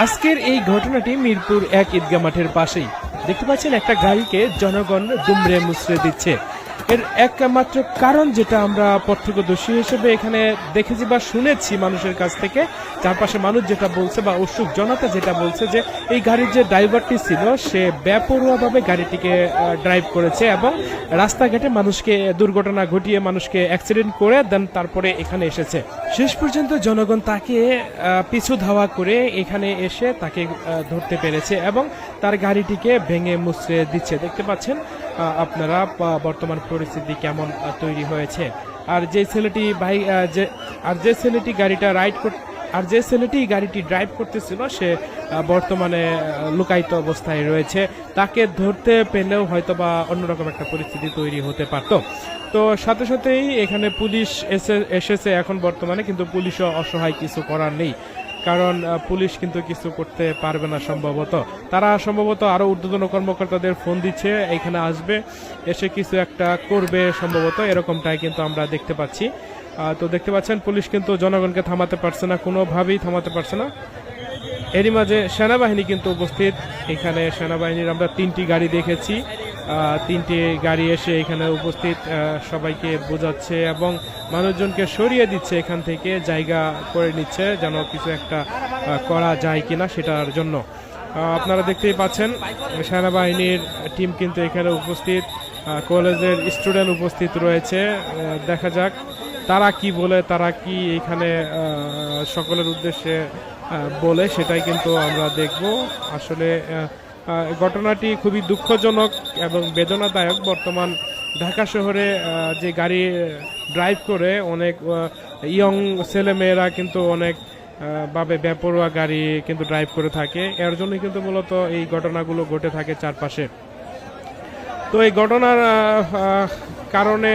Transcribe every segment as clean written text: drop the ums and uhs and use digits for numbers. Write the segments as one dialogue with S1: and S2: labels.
S1: আজকের এই ঘটনাটি মিরপুর ১ ঈদগাহ মাঠের পাশেই। দেখতে পাচ্ছেন একটা গাড়িকে জনগণ দুমড়ে মুচড়ে দিচ্ছে। এর একমাত্র কারণ যেটা আমরা প্রত্যক্ষদর্শী হিসেবে এখানে দেখেছি বা শুনেছি মানুষের কাছ থেকে, চারপাশে মানুষ যেটা বলছে বা উৎসুক জনতা যেটা বলছে যে এই গাড়ির যে ড্রাইভারটি ছিল সে বেপরোয়াভাবে গাড়িটিকে ড্রাইভ করেছে এবং রাস্তাঘাটে মানুষকে দুর্ঘটনা ঘটিয়ে মানুষকে অ্যাক্সিডেন্ট করে দেন তারপরে এখানে এসেছে। শেষ পর্যন্ত জনগণ তাকে পিছু ধাওয়া করে এখানে এসে তাকে ধরতে পেরেছে এবং তার গাড়িটিকে ভেঙে মুচড়ে দিচ্ছে। দেখতে পাচ্ছেন আপনারা বর্তমান পরিস্থিতি কেমন তৈরি হয়েছে। আর যে ছেলেটি যে ছেলেটি গাড়িটি ড্রাইভ করতেছিল সে বর্তমানে লুকায়িত অবস্থায় রয়েছে। তাকে ধরতে পেলেও হয়তো বা অন্যরকম একটা পরিস্থিতি তৈরি হতে পারত। তো সাথে সাথেই এখানে পুলিশ এসেছে এখন বর্তমানে, কিন্তু পুলিশও অসহায়, কিছু করার নেই। কারণ পুলিশ কিন্তু কিছু করতে পারবে না সম্ভবত। তারা সম্ভবত আরো ঊর্ধ্বতন কর্মকর্তাদের ফোন দিচ্ছে, এখানে আসবে, এসে কিছু একটা করবে সম্ভবত, এরকমটাই কিন্তু আমরা দেখতে পাচ্ছি। তো দেখতে পাচ্ছেন পুলিশ কিন্তু জনগণকে থামাতে পারছে না, কোনোভাবেই থামাতে পারছে না। এরই মাঝে সেনাবাহিনী কিন্তু উপস্থিত। এখানে সেনাবাহিনীর আমরা 3টি গাড়ি দেখেছি, 3টি গাড়ি এসে এখানে উপস্থিত, সবাইকে বোঝাচ্ছে এবং মানুষজনকে সরিয়ে দিচ্ছে, এখান থেকে জায়গা করে নিচ্ছে যেন কিছু একটা করা যায় কিনা সেটার জন্য। আপনারা দেখতেই পাচ্ছেন সেনাবাহিনীর টিম কিন্তু এখানে উপস্থিত, কলেজের স্টুডেন্ট উপস্থিত রয়েছে। দেখা যাক তারা কি বলে, তারা কি এখানে সকলের উদ্দেশ্যে বলে, সেটাই কিন্তু আমরা দেখব। আসলে ঘটনাটি খুবই দুঃখজনক এবং বেদনাদায়ক। বর্তমান ঢাকা শহরে যে গাড়ি ড্রাইভ করে অনেক ইয়ং ছেলেমেয়েরা কিন্তু অনেক ভাবে বেপরোয়া গাড়ি কিন্তু ড্রাইভ করে থাকে, এর জন্য কিন্তু মূলত এই ঘটনাগুলো ঘটে থাকে চারপাশে। তো এই ঘটনার কারণে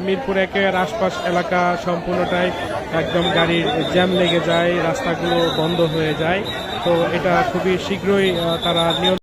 S1: মিরপুর 1-এর আশপাশ এলাকা সম্পূর্ণটাই একদম গাড়ির জ্যাম লেগে যায়, রাস্তাগুলো বন্ধ হয়ে যায়। তো এটা খুবই শীঘ্রই তারা